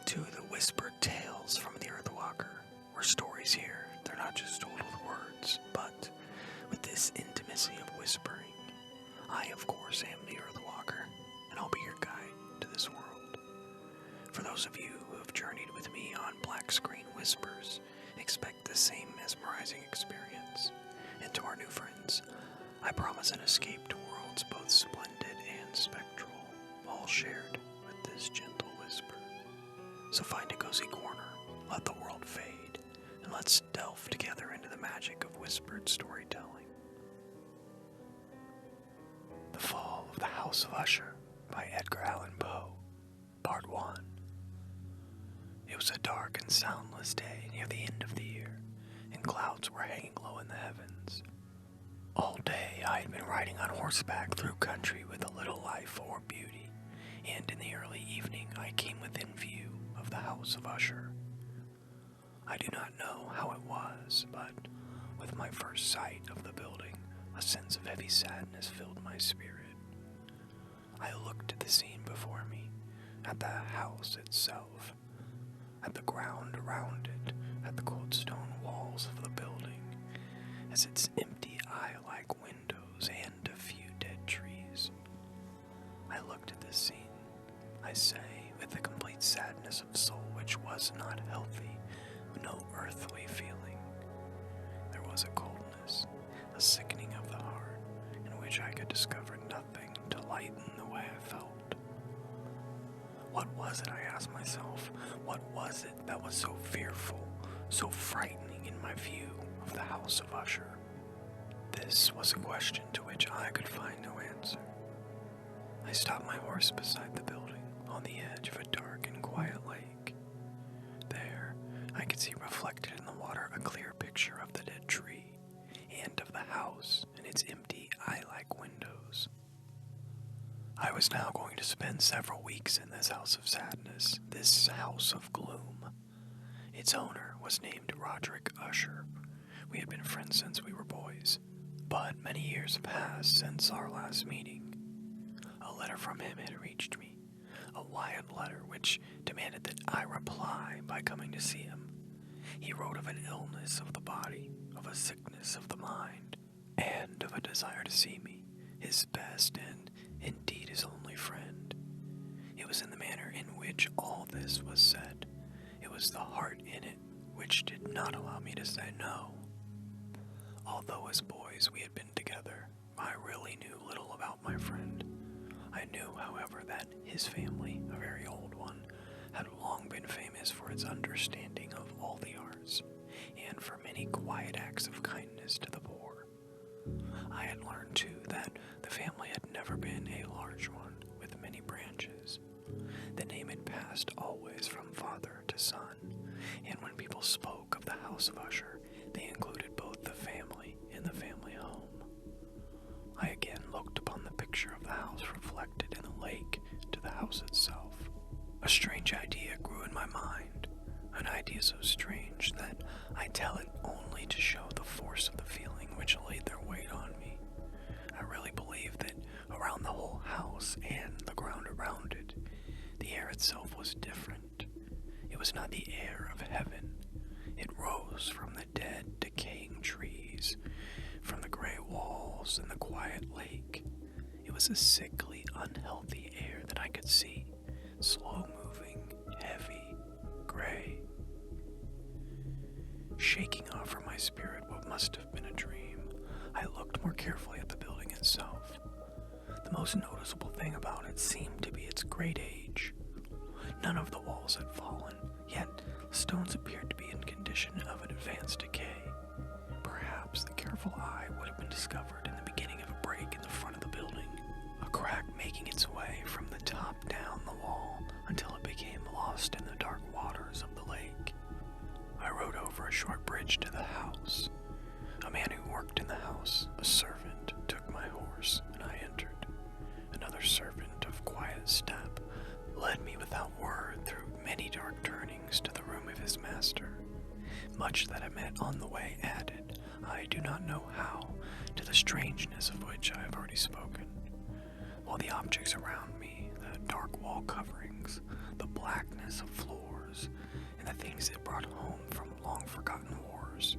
to the whispered tales from the Earthwalker. We're stories here. They're not just told with words, but with this intimacy of whispering. I, of course, am the Earthwalker, and I'll be your guide to this world. For those of you who have journeyed with me on Black Screen Whispers, expect the same mesmerizing experience. And to our new friends, I promise an escape to worlds both splendid and spectral, all shared with this gentle whisper. So find a cozy corner, let the world fade, and let's delve together into the magic of whispered storytelling. The Fall of the House of Usher by Edgar Allan Poe, Part 1. It was a dark and soundless day near the end of the year, and clouds were hanging low in the heavens. All day I had been riding on horseback through country with a little life or beauty, and in the early evening I came within view of the House of Usher. I do not know how it was, but with my first sight of the building, a sense of heavy sadness filled my spirit. I looked at the scene before me, at the house itself, at the ground around it, at the cold stone walls of the building, as its empty eye-like windows and a few dead trees. I looked at this scene, I say, with a complete sadness of soul which was not healthy, no earthly feeling. There was a coldness, a sickening of the heart, in which I could discover nothing to lighten the way I felt. What was it, I asked myself? What was it that was so fearful, so frightening in my view of the House of Usher? This was a question to which I could find no answer. I stopped my horse beside the building, on the edge of a dark and quiet lake. There, I could see reflected in the water a clear picture of the dead tree, and of the house and its empty eye-like windows. I was now going to spend several weeks in this house of sadness, this house of gloom. Its owner was named Roderick Usher. We had been friends since we were boys, but many years passed since our last meeting. A letter from him had reached me, a wild letter which demanded that I reply by coming to see him. He wrote of an illness of the body, of a sickness of the mind, and of a desire to see me, his best and indeed his only friend. It was in the manner in which all this was said. It was the heart in it which did not allow me to say no. Although as boys we had been together, I really knew little about my friend. I knew, however, that his family, a very old one, had long been famous for its understanding of all the arts, and for many quiet acts of kindness to the poor. I had learned, too, that the family had never been a large one, with many branches. The name had passed always from father to son, and when people spoke of the House of Usher, they included both the family and the family home. I again looked upon the picture of the house reflected in the lake to the house itself. A strange idea grew in my mind, an idea so strange that I tell it only to show the force of the feeling which laid their weight on me. I really believe that around the whole house and the ground around it, the air itself was different. It was not the air of heaven. It rose from the dead, decaying trees, from the gray walls and the quiet lake. It was a sickly, unhealthy air that I could see, slow-moving, heavy, gray, shaking off from my spirit what must have been a dream. I looked more carefully at the building itself. The most noticeable thing about it seemed to be its great age. None of the walls had fallen, yet the stones appeared to be in condition of an advanced decay. Perhaps the careful eye would have been discovered in the beginning of a break in the front of the building, a crack making its way from the top down the wall until it became lost in the dark waters of the lake. I rode over a short bridge to the house. A man who worked in the house, a servant, took my horse, and I entered. Another servant of quiet step led me without word through many dark turnings to the room of his master. Much that I met on the way added, I do not know how, to the strangeness of which I have already spoken. While the objects around me, the dark wall coverings, the blackness of floor, clothes, and the things it brought home from long-forgotten wars.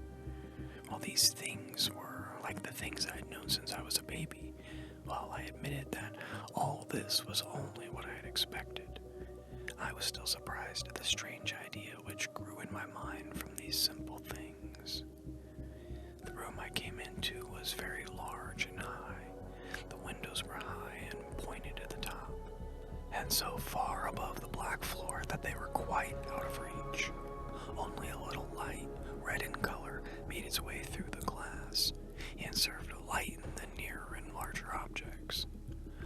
While these things were like the things I had known since I was a baby, while I admitted that all this was only what I had expected, I was still surprised at the strange idea which grew in my mind from these simple things. The room I came into was very large and high. The windows were high and pointed at the top, and so far above the black floor that they were quite out of reach. Only a little light, red in color, made its way through the glass, and served to lighten the nearer and larger objects.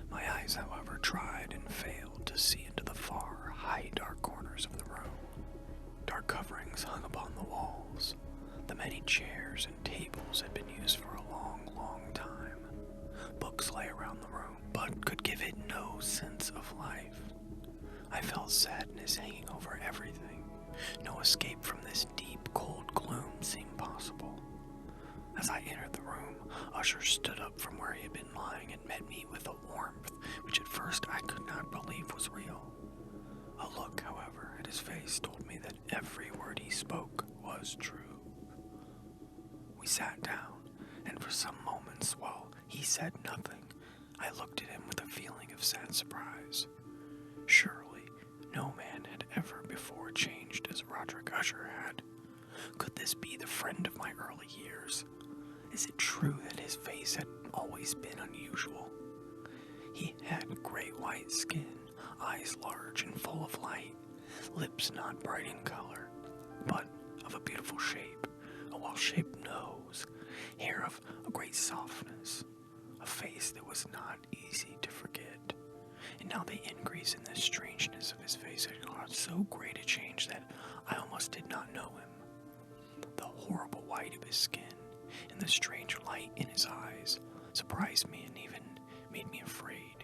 My eyes, however, tried and failed to see into the far, high, dark corners of the room. Dark coverings hung upon the walls. The many chairs and tables had been used for a long, long time. Books lay around the room, but could give it no sense of life. I felt sadness hanging over everything. No escape from this deep, cold gloom seemed possible. As I entered the room, Usher stood up from where he had been lying and met me with a warmth which at first I could not believe was real. A look, however, at his face told me that every word he spoke was true. We sat down, and for some moments, while he said nothing, I looked at him with a feeling of sad surprise. Surely, no man had ever before changed as Roderick Usher had. Could this be the friend of my early years? Is it true that his face had always been unusual? He had gray white skin, eyes large and full of light, lips not bright in color, but of a beautiful shape, a well-shaped nose, hair of a great softness, a face that was not easy to forget. And now the increase in the strangeness of his face had caused so great a change that I almost did not know him. The horrible white of his skin and the strange light in his eyes surprised me and even made me afraid.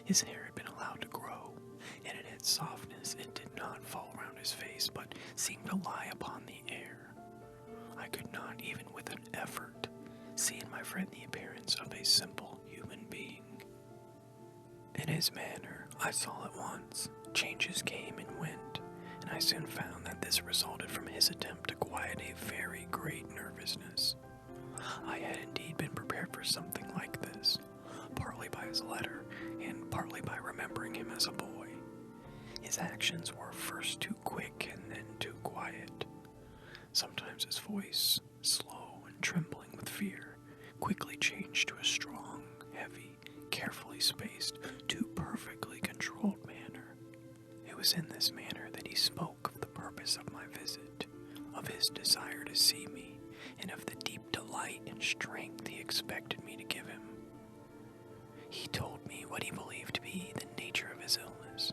His hair had been allowed to grow, and in its softness it did not fall around his face, but seemed to lie upon the air. I could not, even with an effort, see in my friend the appearance of a simple human being. In his manner, I saw at once, changes came and went, and I soon found that this resulted from his attempt to quiet a very great nervousness. I had indeed been prepared for something like this, partly by his letter, and partly by remembering him as a boy. His actions were first too quick and then too quiet. Sometimes his voice, slow and trembling with fear, quickly changed to a strong, heavy, carefully spaced, too perfectly controlled manner. It was in this manner that he spoke of the purpose of my visit, of his desire to see me, and of the deep delight and strength he expected me to give him. He told me what he believed to be the nature of his illness.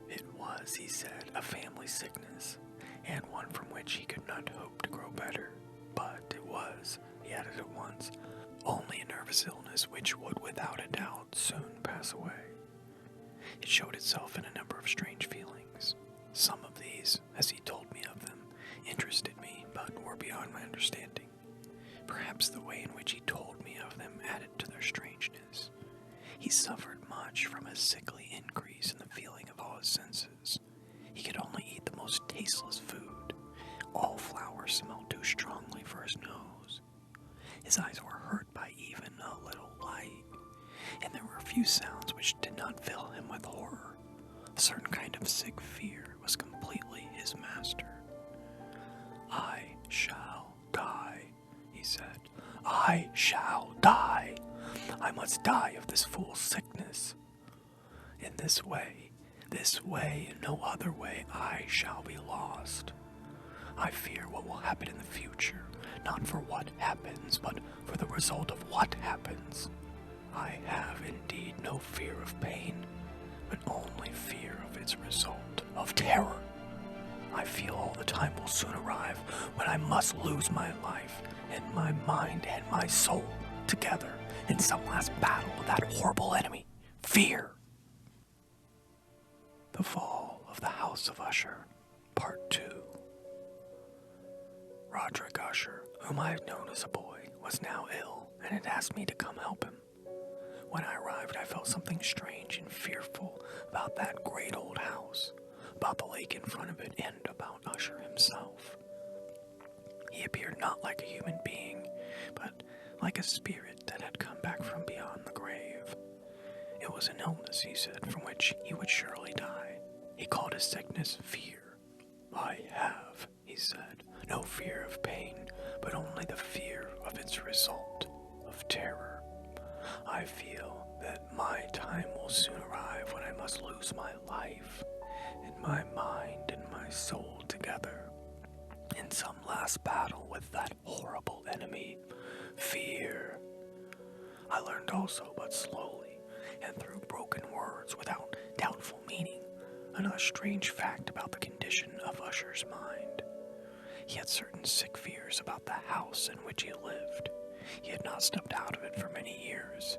It was, he said, a family sickness, and one from which he could not hope to grow better. But it was, he added at once, only a nervous illness which would without a doubt soon pass away. It showed itself in a number of strange feelings. Some of these, as he told me of them, interested me, but were beyond my understanding. Perhaps the way in which he told me of them added to their strangeness. He suffered much from a sickly increase in the feeling of all his senses. He could only eat the most tasteless food. All flowers smelled too strongly for his nose. His eyes were hurt by even a little light, and there were few sounds which did not fill him with horror. A certain kind of sick fear was completely his master. "I shall die," he said. "I shall die. I must die of this fool sickness. In this way, and no other way, I shall be lost. I fear what will happen in the future, not for what happens, but for the result of what happens. I have indeed no fear of pain, but only fear of its result, of terror. I feel all the time will soon arrive when I must lose my life and my mind and my soul together in some last battle with that horrible enemy, fear." The Fall of the House of Usher, Part 2. Roderick Usher, whom I had known as a boy, was now ill and had asked me to come help him. When I arrived, I felt something strange and fearful about that great old house. about the lake in front of it and about Usher himself. He appeared not like a human being, but like a spirit that had come back from beyond the grave. It was an illness, he said, from which he would surely die. He called his sickness fear. I have, he said, no fear of pain, but only the fear of its result, of terror. I feel that my time will soon arrive when I must lose my life, and my mind and my soul together, in some last battle with that horrible enemy, fear. I learned also, but slowly, and through broken words without doubtful meaning, another strange fact about the condition of Usher's mind. He had certain sick fears about the house in which he lived. He had not stepped out of it for many years.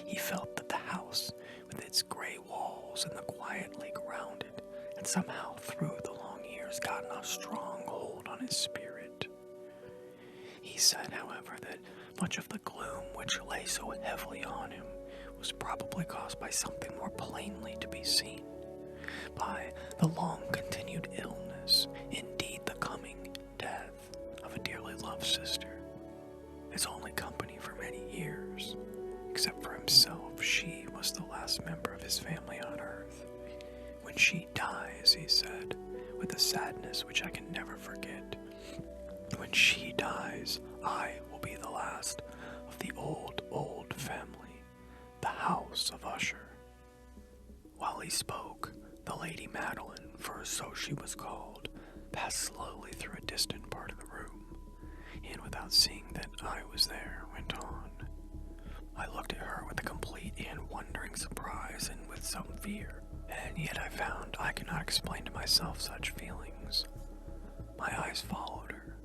He felt that the house, with its gray walls and the quiet lake around it, had somehow through the long years gotten a strong hold on his spirit. He said, however, that much of the gloom which lay so heavily on him was probably caused by something more plainly to be seen, by the long-continued illness, indeed the coming death of a dearly loved sister, his only company for many years. Except for himself, she was the last member of his family on earth. When she dies, he said, with a sadness which I can never forget, when she dies, I will be the last of the old family, the House of Usher. While he spoke, the Lady Madeline, for so she was called, passed slowly through a distant part of the room, and without seeing that I was there, went on. I looked at her with a complete and wondering surprise and with some fear, and yet I found I could not explain to myself such feelings. My eyes followed her.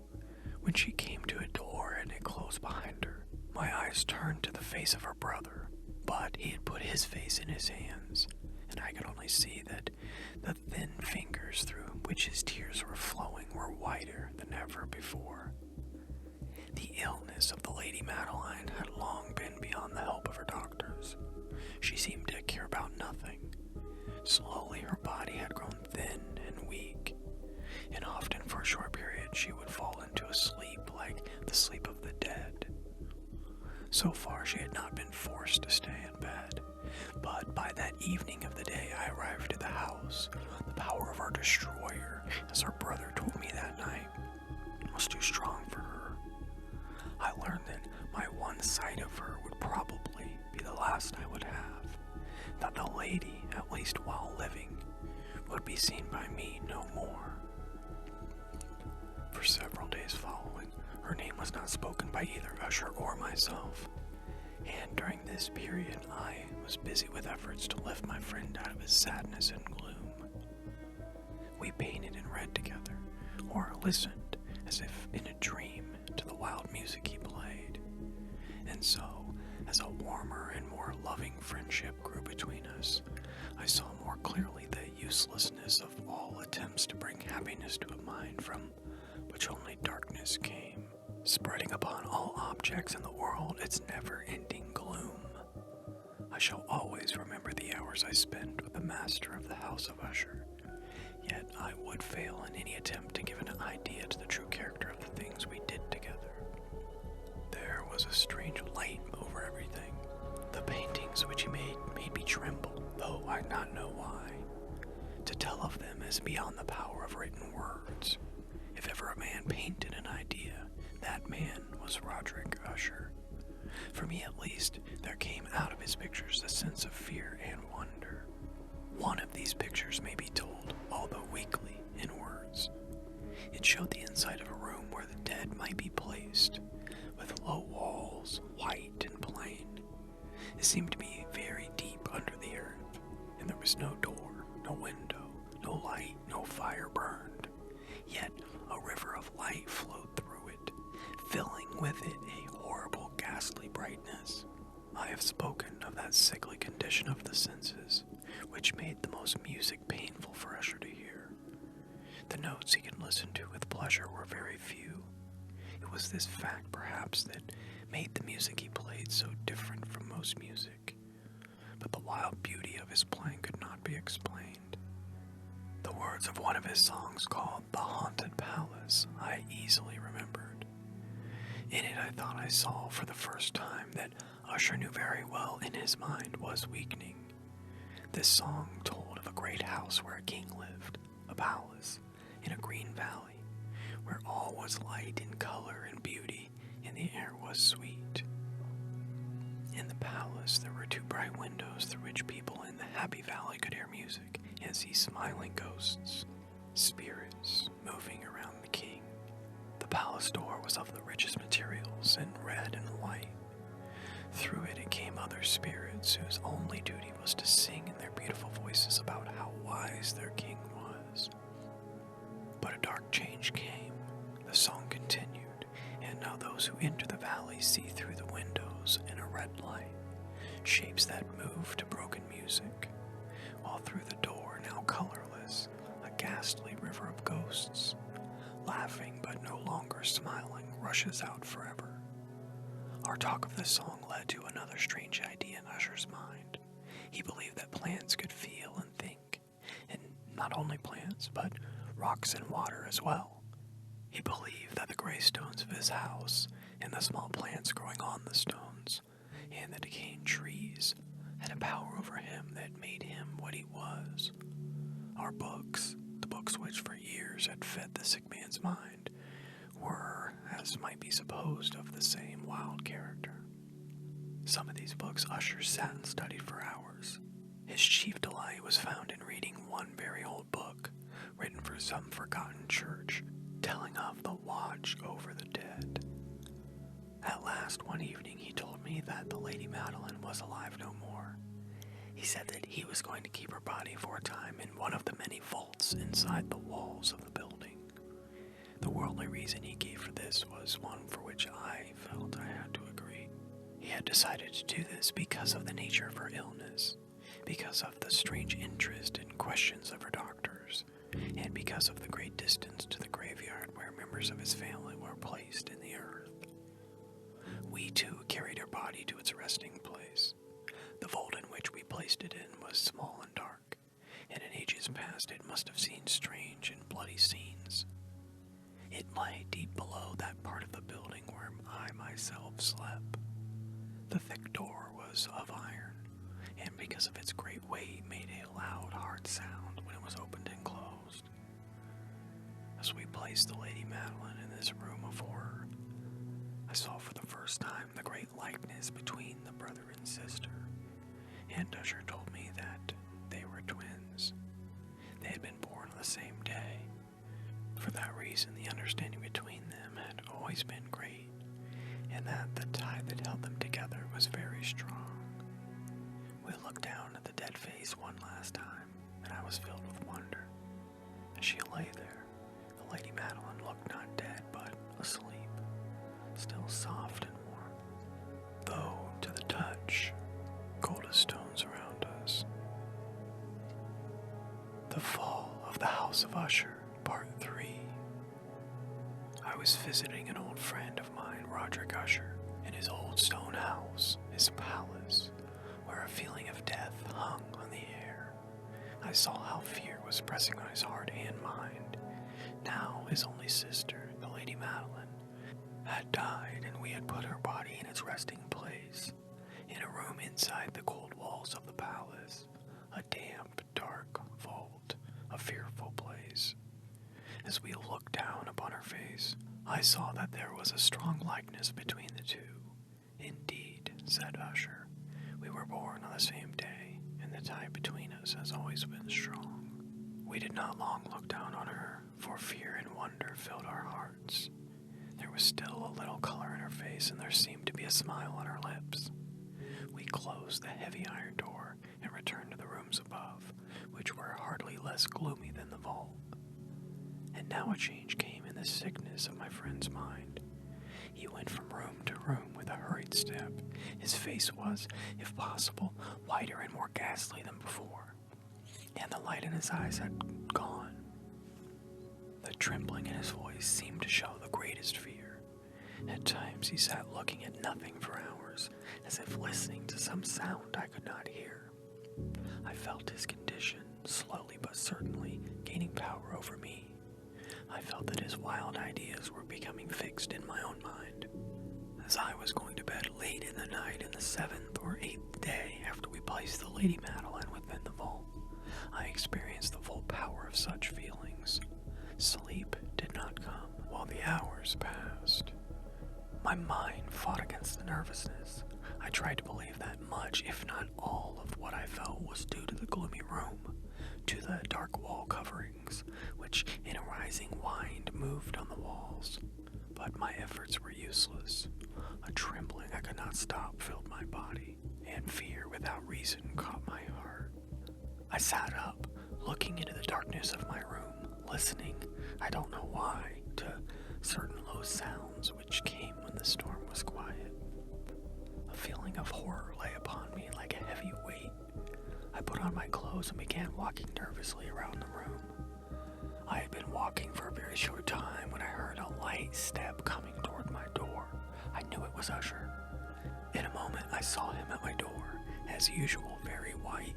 When she came to a door and it closed behind her, my eyes turned to the face of her brother, but he had put his face in his hands, and I could only see that the thin fingers through which his tears were flowing were whiter than ever before. The illness of the Lady Madeline had long been beyond the help of her doctors. She seemed to care about nothing. Slowly her body had grown thin and weak, and often for a short period she would fall into a sleep like the sleep of the dead. So far she had not been forced to stay in bed, but by that evening of the day I arrived at the house, the power of our destroyer, as her brother told me that night, was too strong for her. I learned that my one sight of her would probably be the last I would have, that the lady, at least while living, would be seen by me no more. For several days following, her name was not spoken by either Usher or myself, and during this period I was busy with efforts to lift my friend out of his sadness and gloom. We painted and read together, or listened, as if in a dream, to the wild music he played. And so, as a warmer and more loving friendship grew between us, I saw more clearly the uselessness of all attempts to bring happiness to a mind from which only darkness came, spreading upon all objects in the world its never-ending gloom. I shall always remember the hours I spent with the master of the House of Usher, yet I would fail in any attempt to give an idea to the true character of the things we did together. There was a strange light over everything. The paintings which he made me tremble, though I not know why. To tell of them is beyond the power of written words. If ever a man painted an idea, that man was Roderick Usher. For me at least, there came out of his pictures a sense of fear and wonder. One of these pictures may be told, although weakly, in words. It showed the inside of a room where the dead might be placed, with low walls, white and plain. It seemed to be very deep under the earth, and there was no door, no window, no light, no fire burned. Yet a river of light flowed through it, filling with it a horrible, ghastly brightness. I have spoken of that sickly condition of the senses, which made the most music painful for Usher to hear. The notes he could listen to with pleasure were very few. It was this fact, perhaps, that made the music he played so different from most music. But the wild beauty of his playing could not be explained. The words of one of his songs called The Haunted Palace I easily remembered. In it I thought I saw for the first time that Usher knew very well in his mind was weakening. This song told of a great house where a king lived, a palace, in a green valley, where all was light and color and beauty, and the air was sweet. In the palace there were 2 bright windows through which people in the happy valley could hear music and see smiling ghosts, spirits moving around the king. The palace door was of the richest materials in red and white. Through it came other spirits whose only duty was to sing in their beautiful voices about how wise their king was. But a dark change came. The song continued, and now those who enter the valley see through the windows in a red light, shapes that move to broken music, while through the door, now colorless, a ghastly river of ghosts, laughing but no longer smiling, rushes out forever. Our talk of this song led to another strange idea in Usher's mind. He believed that plants could feel and think, and not only plants, but rocks and water as well. He believed that the gray stones of his house, and the small plants growing on the stones, and the decaying trees, had a power over him that made him what he was. Our books, the books which for years had fed the sick man's mind, were, as might be supposed, of the same wild character. Some of these books Usher sat and studied for hours. His chief delight was found in reading one very old book, written for some forgotten church, telling of the watch over the dead. At last, one evening, he told me that the Lady Madeline was alive no more. He said that he was going to keep her body for a time in one of the many vaults inside the walls of the building. The worldly reason he gave for this was one for which I felt I had to agree. He had decided to do this because of the nature of her illness, because of the strange interest and questions of her doctors, and because of the great distance to the graveyard where members of his family were placed in the earth. We too carried her body to its resting place. The vault in which we placed it in was small and dark, and in ages past it must have seen strange and bloody scenes. It lay deep below that part of the building where I myself slept. The thick door was of iron, and because of its great weight made a loud, hard sound when it was opened and closed. As we placed the Lady Madeline in this room of horror, I saw for the first time the great likeness between the brother and sister, and Usher told me that they were twins. They had been born on the same day. For that reason, the understanding between them had always been great, and that the tie that held them together was very strong. We looked down at the dead face one last time, and I was filled with wonder. As she lay there, the Lady Madeline looked not dead, but asleep, still soft and warm, though to the touch, cold as stones around us. The Fall of the House of Usher, Part 3. I was visiting an old friend of mine, Roderick Usher, in his old stone house, his palace, where a feeling of death hung on the air. I saw how fear was pressing on his heart and mind. Now his only sister, the Lady Madeline, had died, and we had put her body in its resting place, in a room inside the cold walls of the palace, a damp, dark vault, a fearful place. As we looked down upon her face, I saw that there was a strong likeness between the two. Indeed, said Usher, we were born on the same day, and the tie between us has always been strong. We did not long look down on her, for fear and wonder filled our hearts. There was still a little color in her face, and there seemed to be a smile on her lips. We closed the heavy iron door and returned to the rooms above, which were hardly less gloomy than the vault. And now a change came in the sickness of my friend's mind. He went from room to room with a hurried step. His face was, if possible, whiter and more ghastly than before, and the light in his eyes had gone. The trembling in his voice seemed to show the greatest fear. At times he sat looking at nothing for hours, as if listening to some sound I could not hear. I felt his condition, slowly but certainly gaining power over me. I felt that his wild ideas were becoming fixed in my own mind. As I was going to bed late in the night in the 7th or 8th day after we placed the Lady Madeline within the vault, I experienced the full power of such feelings. Sleep did not come while the hours passed. My mind fought against the nervousness. I tried to believe that much, if not all, of what I felt was due to the gloomy room, to the dark wall coverings, which in a rising wind moved on the walls. But my efforts were useless. A trembling I could not stop filled my body, and fear without reason caught my heart. I sat up, looking into the darkness of my room, listening, I don't know why, to certain low sounds which came when the storm was quiet. A feeling of horror lay upon me like a heavy weight. I put on my clothes and began walking nervously around the room. I had been walking for a very short time when I heard a light step coming toward my door. I knew it was Usher. In a moment I saw him at my door, as usual very white,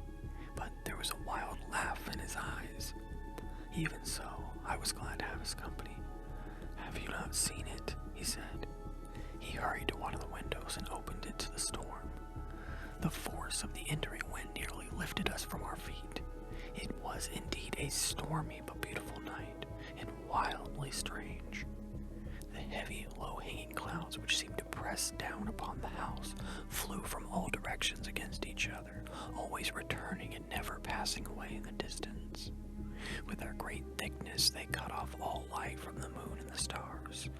but there was a wild laugh in his eyes. Even so, I was glad to have his company. "Have you not seen it?" he said. He hurried to one of the windows and opened it to the storm. The force of the entering wind nearly lifted us from our feet. It was indeed a stormy but beautiful night, and wildly strange. The heavy, low-hanging clouds which seemed to press down upon the house flew from all directions against each other, always returning and never passing away in the distance. With their great thickness, they cut off all light from the moon and the stars.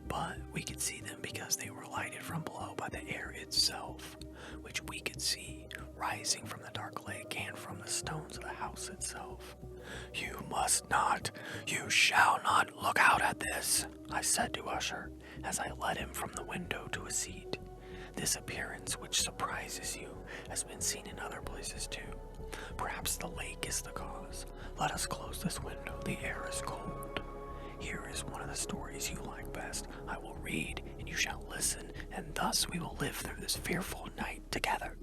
But we could see them because they were lighted from below by the air itself, which we could see rising from the dark lake and from the stones of the house itself. "You must not, you shall not look out at this," I said to Usher, as I led him from the window to a seat. "This appearance, which surprises you, has been seen in other places too. Perhaps the lake is the cause. Let us close this window, the air is cold. Here is one of the stories you like best. I will read, and you shall listen, and thus we will live through this fearful night together."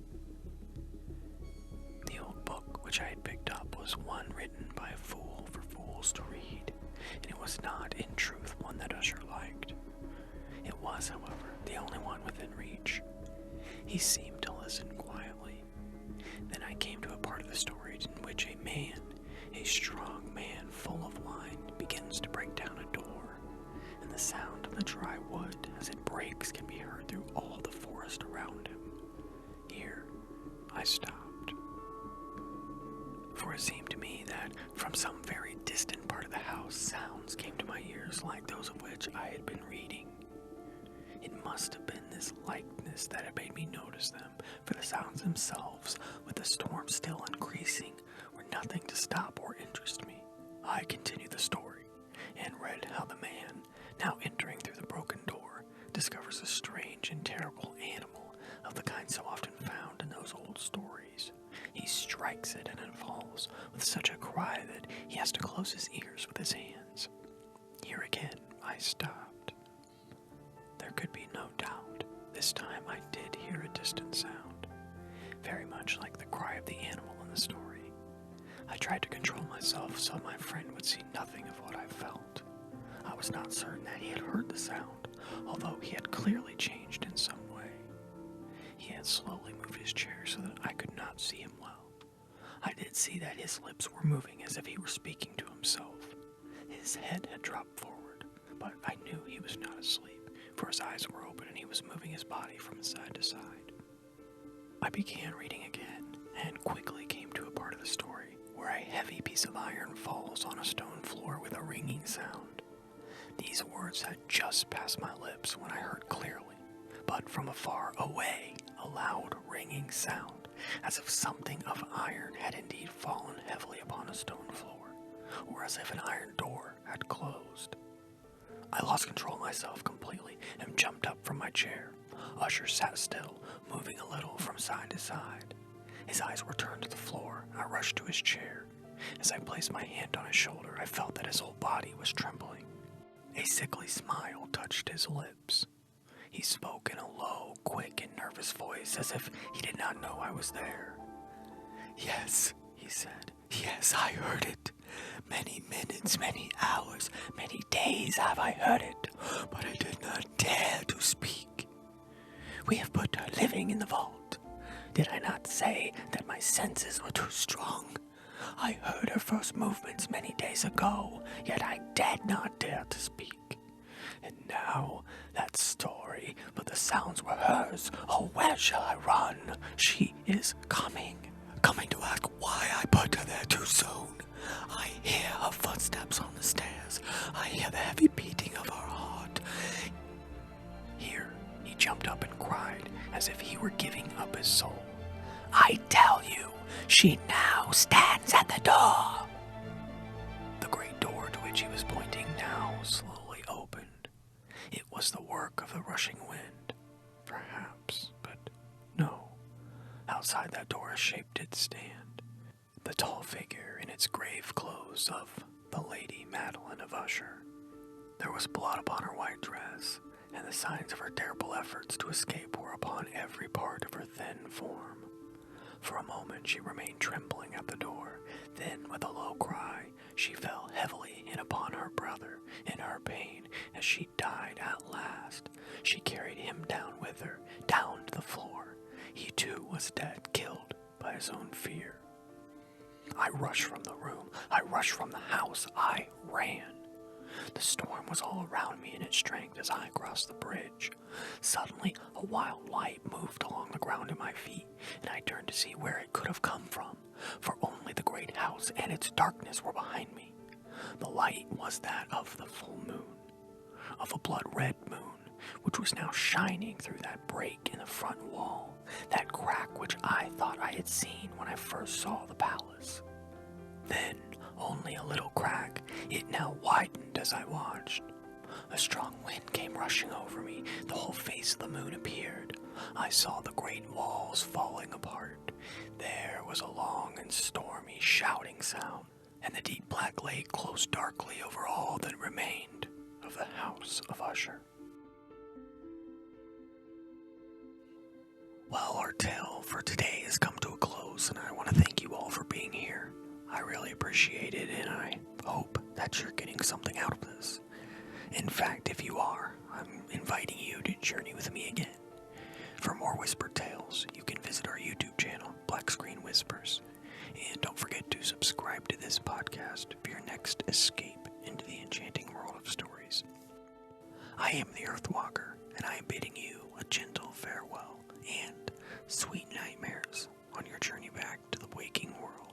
The old book which I had picked up was one written by a fool for fools to read, and it was not, in truth, one that Usher liked. It was, however, the only one within reach. He seemed to listen quietly. Then I came to a part of the story in which a man, a strong man full of wine, begins to break down a door, and the sound of the dry wood as it breaks can be heard through all the forest around him. Here I stopped, for it seemed to me that from some very distant part of the house sounds came to my ears like those of which I had been reading. It must have been this likeness that had made me notice them, for the sounds themselves, with the storm still increasing, were nothing to stop or interest me. I continued the story, and read how the man, now entering through the broken door, discovers a strange and terrible animal of the kind so often found in those old stories. He strikes it, and it falls with such a cry that he has to close his ears with his hands. Here again I stopped. There could be no doubt. This time I did hear a distant sound, very much like the cry of the animal in the story. I tried to control myself so my friend would see nothing of what I felt. I was not certain that he had heard the sound, although he had clearly changed in some way. He had slowly moved his chair so that I could not see him well. I did see that his lips were moving as if he were speaking to himself. His head had dropped forward, but I knew he was not asleep, for his eyes were open and he was moving his body from side to side. I began reading again, and quickly came to a part of the story where a heavy piece of iron falls on a stone floor with a ringing sound. These words had just passed my lips when I heard clearly, but from afar away, a loud ringing sound, as if something of iron had indeed fallen heavily upon a stone floor, or as if an iron door had closed. I lost control of myself completely and jumped up from my chair. Usher sat still, moving a little from side to side. His eyes were turned to the floor. I rushed to his chair. As I placed my hand on his shoulder, I felt that his whole body was trembling. A sickly smile touched his lips. He spoke in a low, quick, and nervous voice, as if he did not know I was there. "Yes," he said, Yes, I heard it. Many minutes, many hours, many days have I heard it, but I did not dare to speak. We have put her living in the vault. Did I not say that my senses were too strong? I heard her first movements many days ago, yet I dared not dare to speak. And now, that story, but the sounds were hers. Oh, where shall I run? She is coming to ask why I put her there too soon. I hear her footsteps on the stairs. I hear the heavy beating of her heart. Here, he jumped up and cried, as if he were giving up his soul. I tell you, she now stands at the door. The great door to which he was pointing now slowly opened. It was the work of the rushing wind, perhaps, but no. Outside that door a shape did stand, the tall figure in its grave clothes of the Lady Madeline of Usher. There was blood upon her white dress, and the signs of her terrible efforts to escape were upon every part of her thin form. For a moment she remained trembling at the door, then with a low cry she fell heavily in upon her brother in her pain as she died at last. She carried him down with her, down to the floor. He too was dead, killed by his own fear. I rushed from the room, I rushed from the house, I ran. The storm was all around me in its strength as I crossed the bridge. Suddenly, a wild light moved along the ground at my feet, and I turned to see where it could have come from, for only the great house and its darkness were behind me. The light was that of the full moon, of a blood-red moon, which was now shining through that break in the front wall, that crack which I thought I had seen when I first saw the palace. Then, only a little crack, it now widened as I watched. A strong wind came rushing over me, the whole face of the moon appeared. I saw the great walls falling apart. There was a long and stormy shouting sound, and the deep black lake closed darkly over all that remained of the House of Usher. Well, our tale for today has come to a close, and I want to thank you all for being here. I really appreciate it, and I hope that you're getting something out of this. In fact, if you are, I'm inviting you to journey with me again. For more whispered tales, you can visit our YouTube channel, Black Screen Whispers. And don't forget to subscribe to this podcast for your next escape into the enchanting world of stories. I am the Earthwalker, and I am bidding you a gentle farewell and sweet nightmares on your journey back to the waking world.